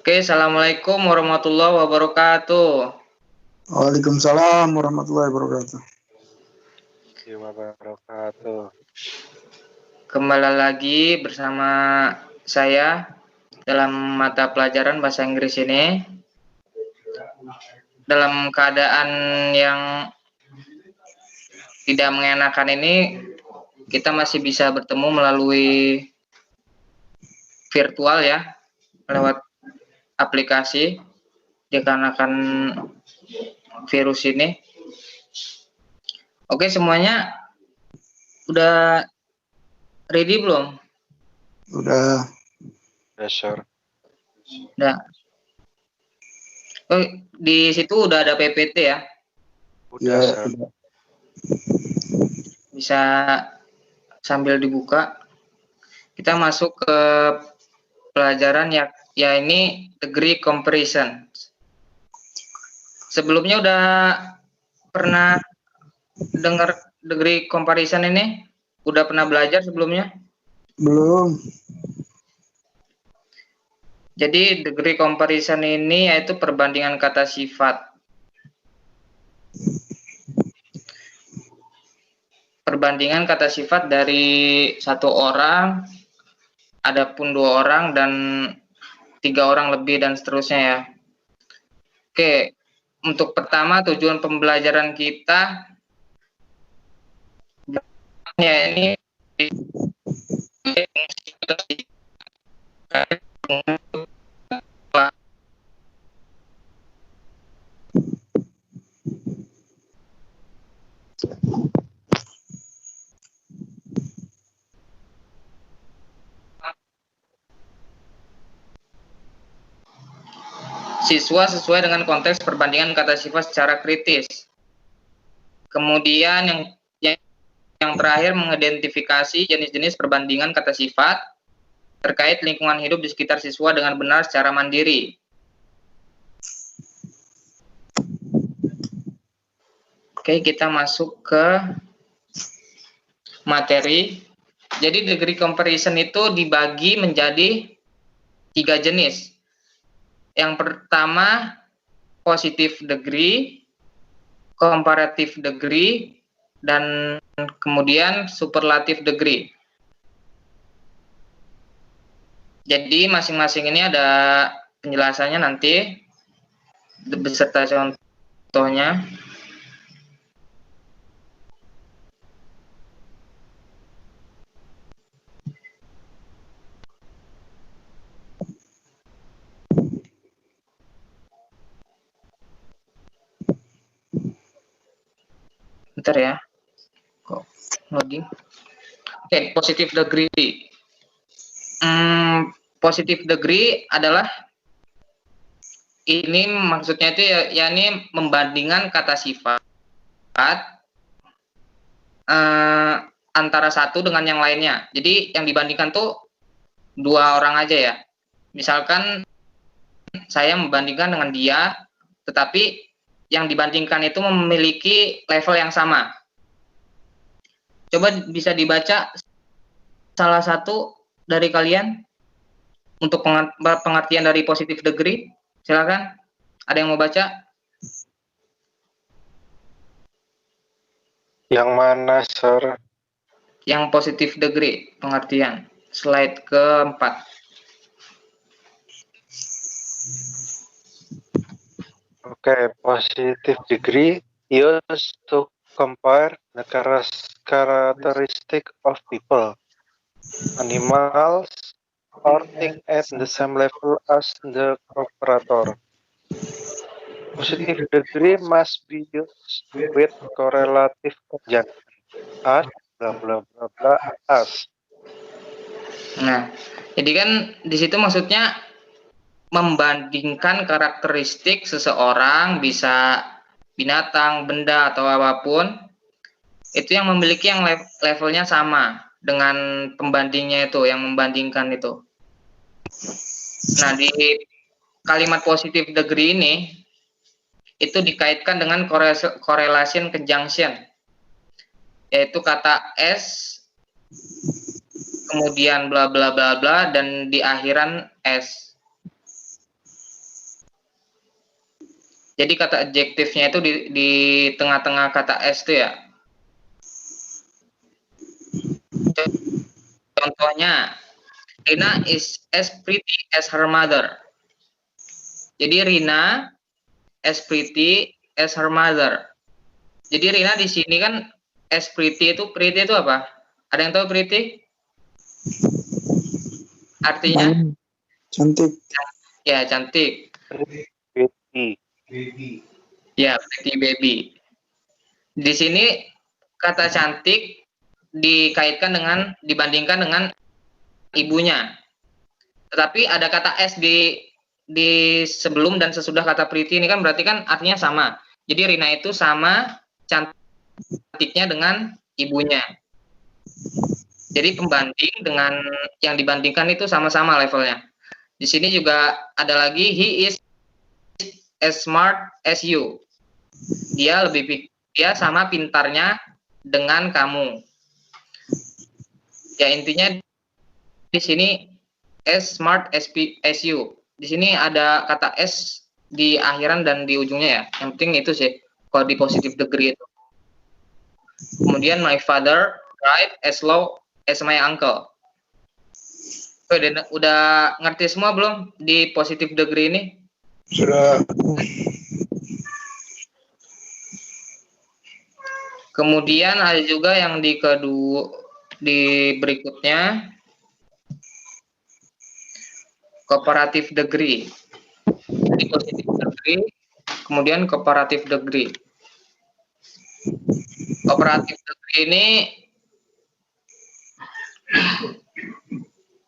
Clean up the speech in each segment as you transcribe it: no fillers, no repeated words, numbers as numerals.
Oke, assalamualaikum warahmatullahi wabarakatuh. Waalaikumsalam warahmatullahi wabarakatuh. Kembali lagi bersama saya dalam mata pelajaran bahasa Inggris ini. Dalam keadaan yang tidak mengenakan ini, kita masih bisa bertemu melalui virtual ya, lewat aplikasi dikarenakan virus ini. Oke, semuanya udah ready belum? Udah. Sure. Udah. Oh, di situ udah ada PPT ya? Udah, Ya, Sir. udah. Bisa sambil dibuka. Kita masuk ke pelajaran ya ini degree comparison. Sebelumnya udah pernah dengar degree comparison ini? Udah pernah belajar sebelumnya? Belum. Jadi degree comparison ini yaitu perbandingan kata sifat. Perbandingan kata sifat dari satu orang, adapun dua orang dan tiga orang lebih dan seterusnya ya. Oke, untuk pertama tujuan pembelajaran kita ya ini siswa sesuai dengan konteks perbandingan kata sifat secara kritis. Kemudian yang terakhir mengidentifikasi jenis-jenis perbandingan kata sifat terkait lingkungan hidup di sekitar siswa dengan benar secara mandiri. Oke, kita masuk ke materi. Jadi degree comparison itu dibagi menjadi 3 jenis. Yang pertama positive degree, comparative degree, dan kemudian superlative degree. Jadi masing-masing ini ada penjelasannya nanti beserta contohnya. Bentar ya. Kok loading? Oke, positive degree. Positive degree adalah ini maksudnya itu ya ini membandingkan kata sifat antara satu dengan yang lainnya. Jadi yang dibandingkan tuh dua orang aja ya. Misalkan saya membandingkan dengan dia, tetapi yang dibandingkan itu memiliki level yang sama. Coba bisa dibaca salah satu dari kalian untuk pengertian dari positive degree. Silakan. Ada yang mau baca? Yang mana, Sir? Yang positive degree pengertian. Slide keempat. Okay, positive degree used to compare the characteristic of people, animals, or things at the same level as the comparator. Positive degree must be used with correlative conjunction as blah blah blah blah as. Nah, jadi kan di situ maksudnya membandingkan karakteristik seseorang, bisa binatang, benda, atau apapun, itu yang memiliki yang levelnya sama dengan pembandingnya itu, yang membandingkan itu. Nah, di kalimat positive degree ini, itu dikaitkan dengan correlation conjunction, yaitu kata S, kemudian bla bla bla bla, dan di akhiran S. Jadi kata adjektifnya itu di tengah-tengah kata S itu ya. Contohnya, Rina is as pretty as her mother. Jadi Rina as pretty as her mother. Jadi Rina di sini kan as pretty itu apa? Ada yang tahu pretty? Artinya? Cantik. Ya, cantik. Baby. Ya, pretty baby. Di sini kata cantik dibandingkan dengan ibunya. Tetapi ada kata S di sebelum dan sesudah kata pretty ini kan berarti kan artinya sama. Jadi Rina itu sama cantiknya dengan ibunya. Jadi pembanding dengan yang dibandingkan itu sama-sama levelnya. Di sini juga ada lagi he is as smart as you. Dia sama pintarnya dengan kamu. Ya intinya di sini as smart as you. Di sini ada kata S di akhiran dan di ujungnya ya. Yang penting itu sih kalau di positive degree itu. Kemudian my father drive as slow as my uncle. Udah ngerti semua belum di positive degree ini? Sudah. Kemudian ada juga yang di berikutnya comparative degree. Di positive degree, kemudian comparative degree. Comparative degree ini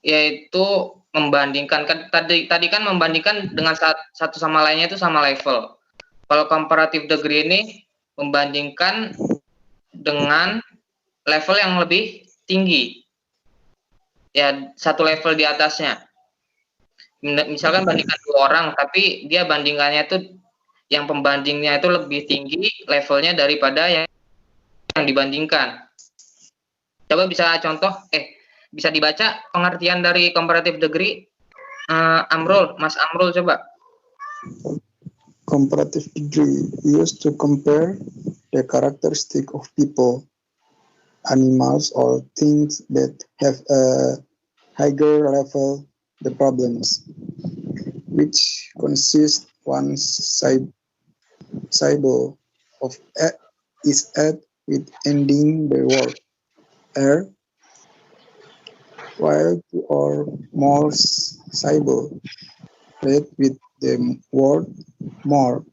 yaitu membandingkan tadi kan membandingkan dengan satu sama lainnya itu sama level. Kalau comparative degree ini membandingkan dengan level yang lebih tinggi. Ya, satu level di atasnya. Misalkan bandingkan dua orang, tapi dia bandingannya itu yang pembandingnya itu lebih tinggi levelnya daripada yang dibandingkan. Coba bisa bisa dibaca pengertian dari comparative degree. Mas Amrul coba. Comparative degree used to compare the characteristic of people, animals, or things that have a higher level the problems, which consist one syllable of is add with ending the word er, while two or more syllable read with the word more,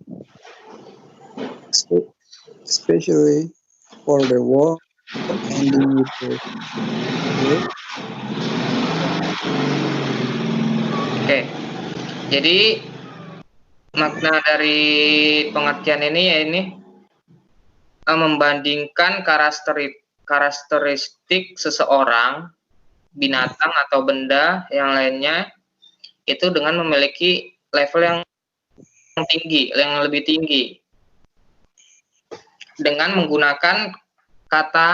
especially for the word ending with the word. Oke, jadi makna dari pengertian ini ya ini membandingkan karakteristik seseorang, binatang atau benda yang lainnya itu dengan memiliki level yang tinggi, yang lebih tinggi, dengan menggunakan kata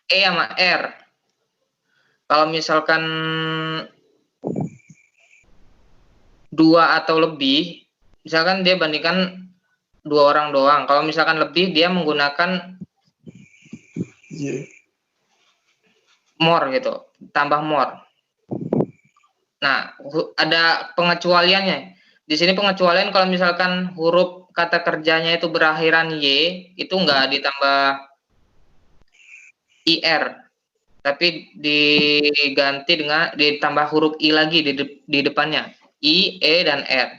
E sama R. Kalau misalkan dua atau lebih, misalkan dia bandingkan dua orang doang. Kalau misalkan lebih, dia menggunakan more gitu, tambah more. Nah, ada pengecualiannya. Di sini pengecualian kalau misalkan huruf kata kerjanya itu berakhiran Y, itu enggak ditambah IR, tapi diganti dengan ditambah huruf I lagi di depannya. I, E, dan R.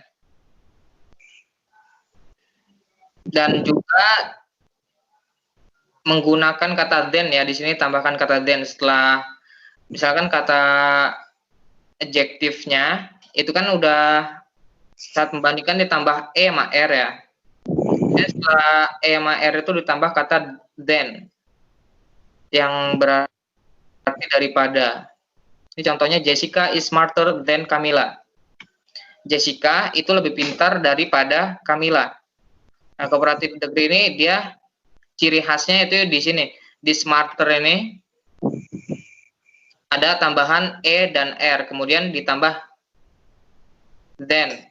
Dan juga menggunakan kata then ya, di sini tambahkan kata then setelah misalkan kata adjektifnya itu kan udah saat membandingkan ditambah E sama R ya. Jadi setelah E sama R itu ditambah kata then yang berarti daripada. Ini contohnya Jessica is smarter than Camilla. Jessica itu lebih pintar daripada Camilla. Nah, comparative degree ini dia ciri khasnya itu di sini. Di smarter ini ada tambahan E dan R, kemudian ditambah then.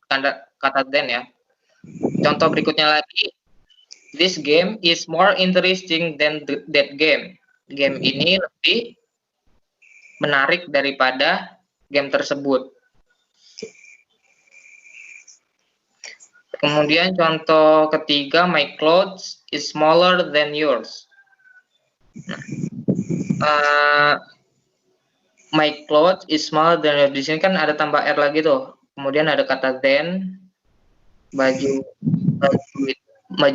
kata then ya. Contoh berikutnya lagi, this game is more interesting than that game. Game ini lebih menarik daripada game tersebut. Kemudian contoh ketiga, my clothes is smaller than yours. My clothes is smaller than yours. Di sini kan ada tambah R lagi tuh. Kemudian ada kata then, baju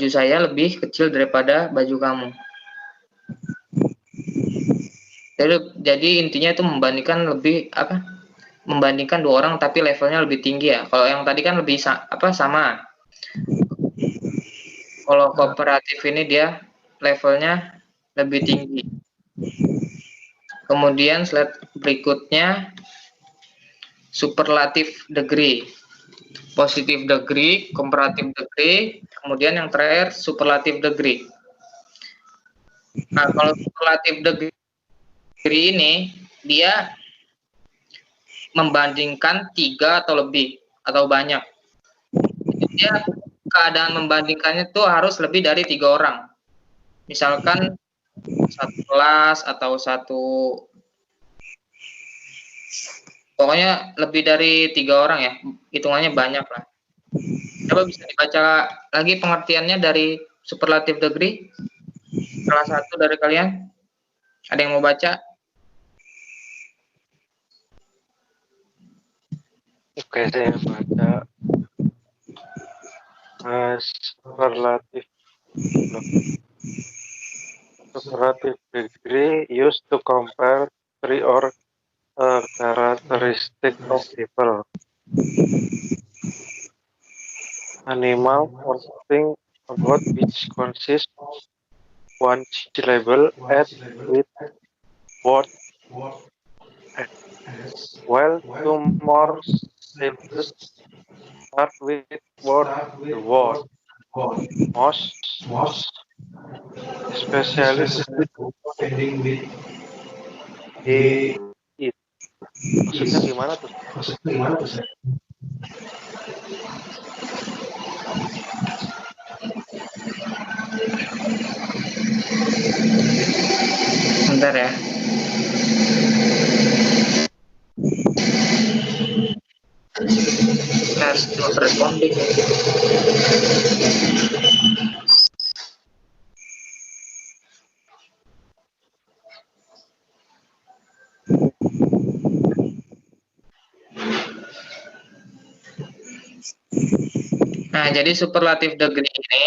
saya lebih kecil daripada baju kamu. Jadi intinya itu membandingkan dua orang tapi levelnya lebih tinggi ya. Kalau yang tadi kan lebih sama. Kalau kooperatif ini dia levelnya lebih tinggi. Kemudian slide berikutnya superlative degree, positive degree, comparative degree, kemudian yang terakhir superlative degree. Nah, kalau superlative degree ini dia membandingkan 3 atau lebih atau banyak. Dia keadaan membandingkannya tuh harus lebih dari 3 orang. Misalkan satu kelas atau pokoknya lebih dari 3 orang ya, hitungannya banyak lah. Coba bisa dibaca lagi pengertiannya dari superlative degree? Salah satu dari kalian? Ada yang mau baca? Oke, saya baca. Superlative degree used to compare 3 or characteristic of people, animal, or thing about which consists one syllable at with word, while 2 more syllables start with word. The word most, especially ending with it. Maksudnya gimana tuh? Bentar ya. Test not responding. Nah, jadi superlative degree ini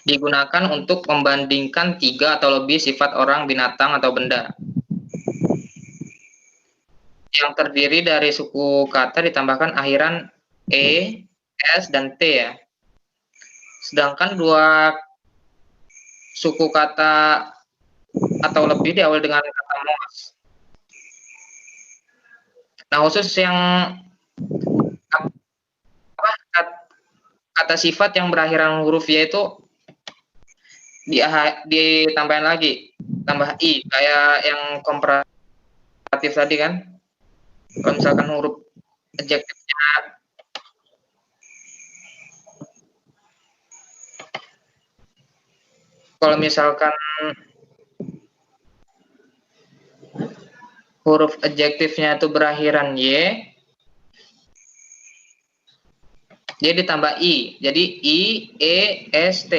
digunakan untuk membandingkan 3 atau lebih sifat orang, binatang, atau benda yang terdiri dari suku kata ditambahkan akhiran E, S, dan T ya. Sedangkan 2 suku kata atau lebih diawali dengan kata mos. Nah, khusus yang kata sifat yang berakhiran huruf Y itu ditambahin lagi, tambah I, kayak yang komparatif tadi kan. Kalau misalkan huruf adjektifnya huruf adjektifnya itu berakhiran Y, dia ditambah I, jadi I, E, S, T.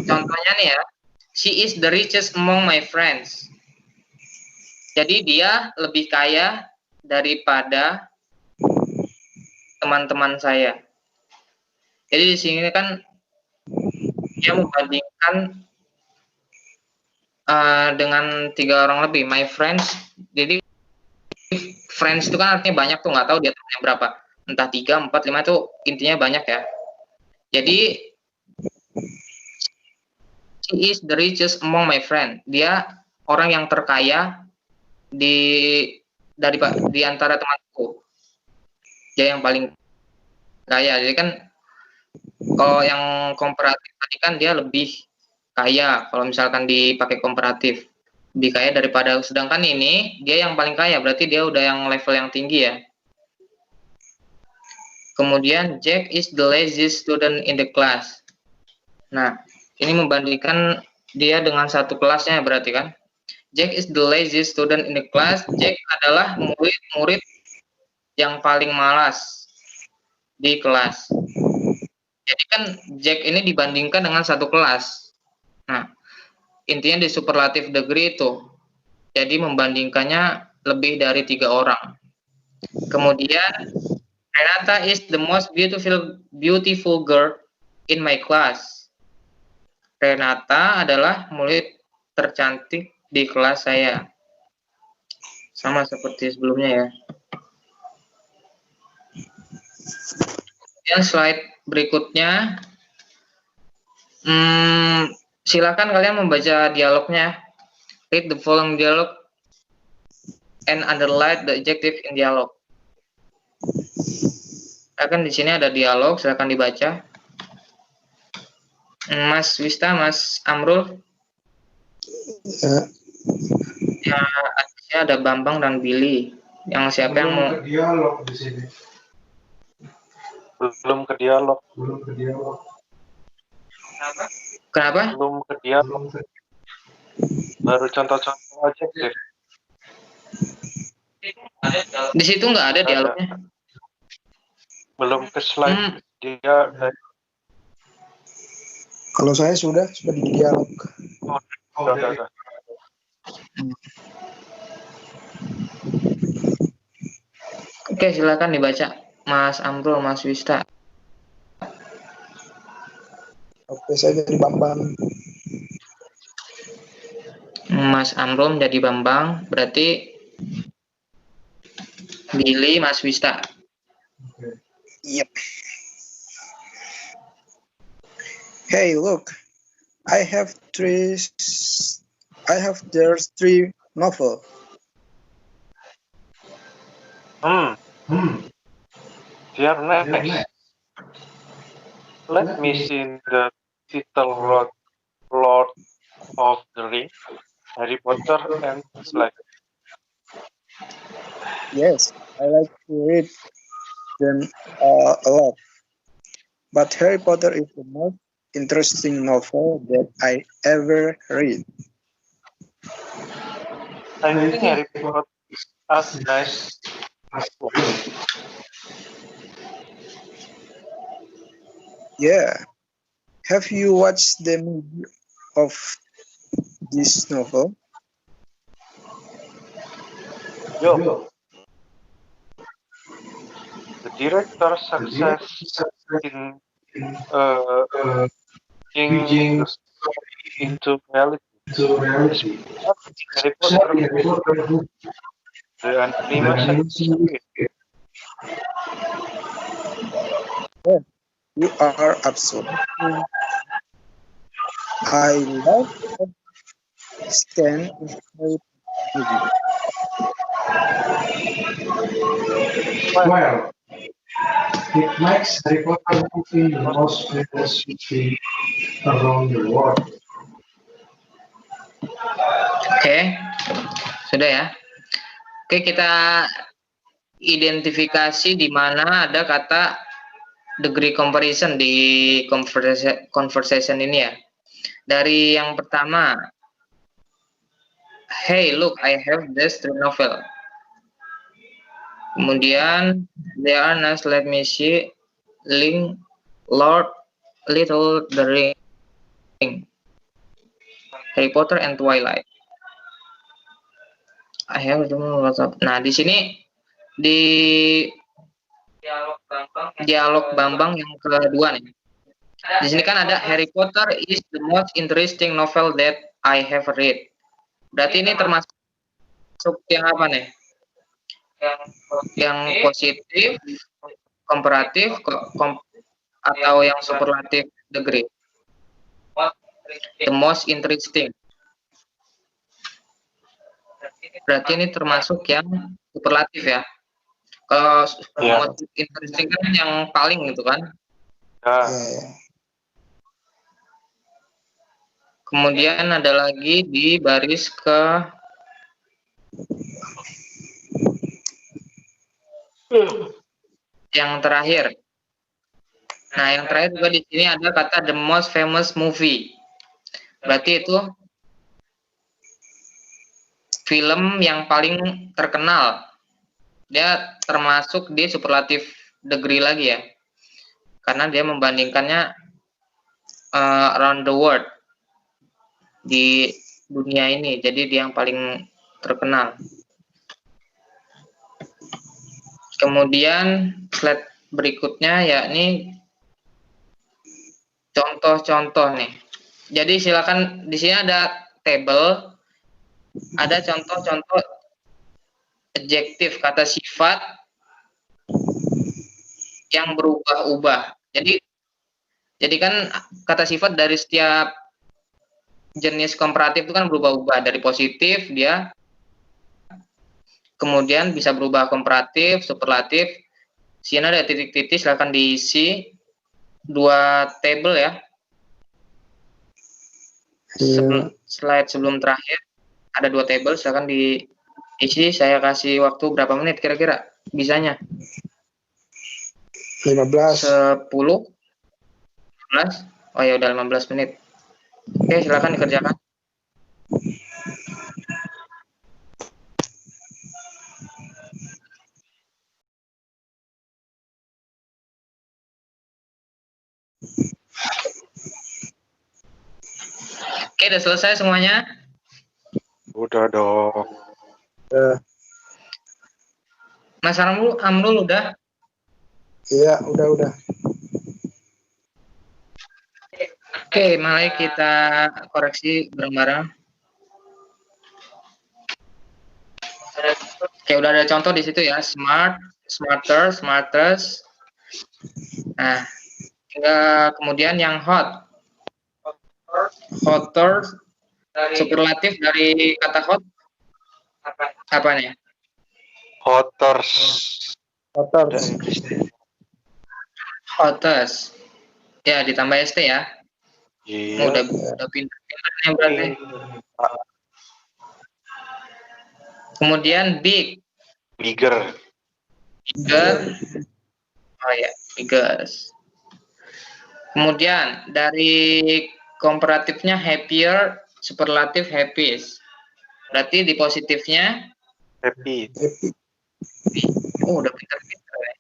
Contohnya nih ya, she is the richest among my friends. Jadi dia lebih kaya daripada teman-teman saya. Jadi di sini kan dia membandingkan dengan 3 orang lebih, my friends. Jadi friends itu kan artinya banyak tuh, nggak tahu dia temannya berapa, entah 3, 4, 5 itu intinya banyak ya. Jadi she is the richest among my friends. Dia orang yang terkaya di antara temanku. Dia yang paling kaya. Jadi kan kalau yang komparatif tadi kan dia lebih kaya kalau misalkan dipakai komparatif. lebih kaya daripada, sedangkan ini dia yang paling kaya, berarti dia udah yang level yang tinggi ya. Kemudian Jack is the laziest student in the class. Nah, ini membandingkan dia dengan satu kelasnya berarti kan. Jack is the laziest student in the class. Jack adalah murid yang paling malas di kelas. Jadi kan Jack ini dibandingkan dengan satu kelas. Nah, intinya di superlative degree itu. Jadi membandingkannya lebih dari 3 orang. Kemudian Renata is the most beautiful girl in my class. Renata adalah murid tercantik di kelas saya. Sama seperti sebelumnya ya. Kemudian slide berikutnya. Silakan kalian membaca dialognya. Read the following dialogue and underline the adjective in dialogue. Akan di sini ada dialog, silakan dibaca. Mas Wista, Mas Amrul. Ya, ada Bambang dan Billy. Yang siapa yang mau? Ke dialog di sini. Belum ke dialog. Kenapa? Belum ke dialog. Baru contoh-contoh aja deh. Di situ nggak ada dialognya. Belum ke slide dia. Kalau saya sudah di dialog. Udah. Oke, silakan dibaca, Mas Amrul, Mas Wista. Oke, saya jadi Bambang. Mas Amrul menjadi Bambang, berarti Billy, Mas Wista. Yep. Hey, look, there's three novel. Dear next. Let me see the title Lord of the Rings, Harry Potter, and like. Yes, I like to read them a lot. But Harry Potter is the most interesting novel that I ever read. I think Harry Potter is nice. Yeah. Have you watched the movie of this novel? Yo. The director's success in changing the story into reality. Harry Potter, the animation series. Yeah, you are absolutely. I love Stan in Harry Potter movie. Well, it makes Harry Potter movie the most famous movie around the world. Oke, sudah ya. Oke, kita identifikasi di mana ada kata degree comparison di conversation ini ya. Dari yang pertama, hey look, I have this novel. Kemudian there are nice, let me see, link, Lord, Little the Ring, Harry Potter and Twilight. I have WhatsApp. Nah, di sini di dialog Bambang yang kedua nih. Di sini kan ada Harry Potter is the most interesting novel that I have read. Berarti ini termasuk yang apa nih? Yang positif, komparatif, atau yang superlatif degree? The most interesting. Berarti ini termasuk yang superlatif ya. Kalau most interesting kan yang paling gitu kan. Ya. Kemudian ada lagi di baris ke yang terakhir. Nah, yang terakhir juga di sini ada kata the most famous movie. Berarti itu film yang paling terkenal. Dia termasuk di superlatif degree lagi ya. Karena dia membandingkannya around the world di dunia ini. Jadi dia yang paling terkenal. Kemudian slide berikutnya yakni contoh-contoh nih. Jadi silakan di sini ada table, ada contoh-contoh adjektif kata sifat yang berubah-ubah. Jadi kan kata sifat dari setiap jenis komparatif itu kan berubah-ubah, dari positif dia kemudian bisa berubah komparatif, superlatif. Sini ada titik-titik, silakan diisi 2 table ya. Slide sebelum terakhir ada 2 table, silakan diisi. Saya kasih waktu berapa menit kira-kira bisanya? 15. 10, 15. Oh ya udah 15 menit. Oke, silakan dikerjakan. Oke, udah selesai semuanya? Udah dong. Mas Amrul udah? Iya, udah. Oke, mari kita koreksi bareng-bareng. Oke, udah ada contoh di situ ya, smart, smarter, smartest. Nah, kemudian yang hot, hotter, superlatif dari kata hot apa nih? Hoters. Hottest. Ya, ditambah ST ya. Iya. Udah pintar-pintarnya berarti. Kemudian big. Bigger. Oh ya, biggest. Kemudian dari komparatifnya happier, superlatif happiest. Berarti di positifnya Happy. oh, udah pintar-pintar ya.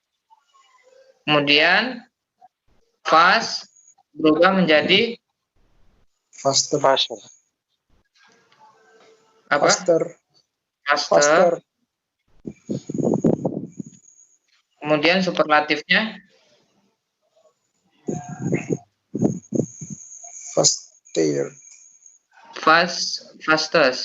Kemudian fast berubah menjadi Faster. apa? Faster. Kemudian superlatifnya fastest.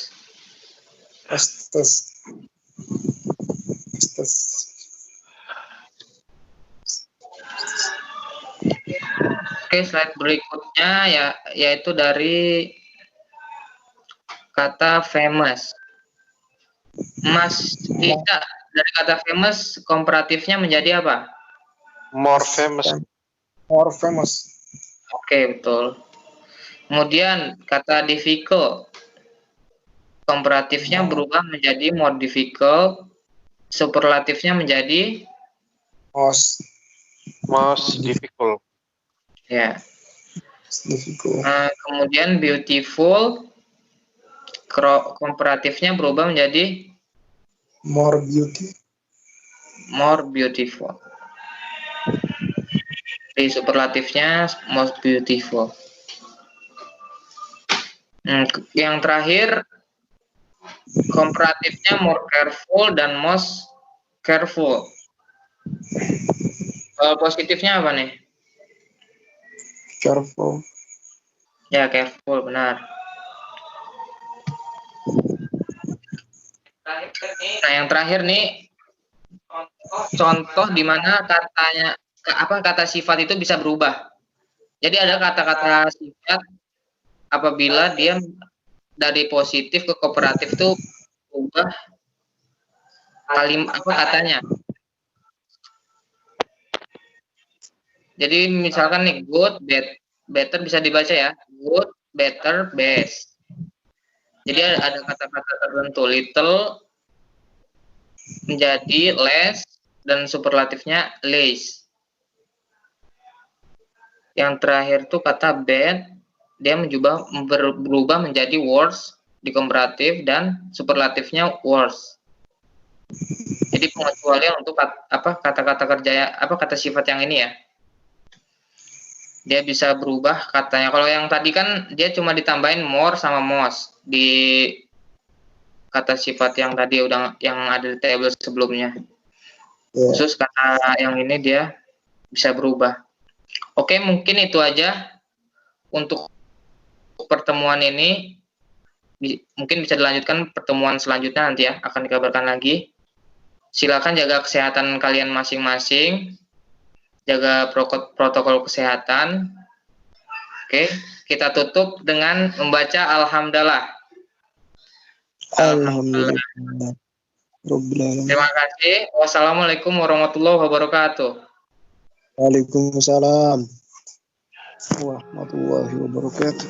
Oke, slide berikutnya ya, yaitu dari kata famous. Mas Tika, dari kata famous komparatifnya menjadi apa? More famous. Oke, betul. Kemudian kata difficult komparatifnya berubah menjadi more difficult, superlatifnya menjadi Most difficult. ya. Kemudian beautiful komparatifnya berubah menjadi more beautiful. Di superlatifnya most beautiful. Yang terakhir komparatifnya more careful dan most careful. Positifnya apa nih? Careful. Ya, careful, benar. Nah, yang terakhir nih contoh di mana kata sifat itu bisa berubah. Jadi ada kata-kata sifat apabila dia dari positif ke kooperatif itu berubah katanya. Jadi misalkan nih good, better bisa dibaca ya. Good, better, best. Jadi ada kata-kata tertentu, little menjadi less dan superlatifnya less. Yang terakhir tuh kata bad, dia berubah menjadi worse di komparatif dan superlatifnya worse. Jadi pengecualian untuk kata-kata kerja kata sifat yang ini ya. Dia bisa berubah katanya. Kalau yang tadi kan dia cuma ditambahin more sama most di kata sifat yang tadi yang ada di table sebelumnya. Khusus kata yang ini dia bisa berubah. Oke, mungkin itu aja untuk pertemuan ini. Mungkin bisa dilanjutkan pertemuan selanjutnya nanti ya, akan dikabarkan lagi. Silakan jaga kesehatan kalian masing-masing. Jaga protokol kesehatan. Oke, kita tutup dengan membaca alhamdulillah. Alhamdulillah. Terima kasih. Wassalamualaikum warahmatullahi wabarakatuh. Waalaikumsalam warahmatullahi wabarakatuh.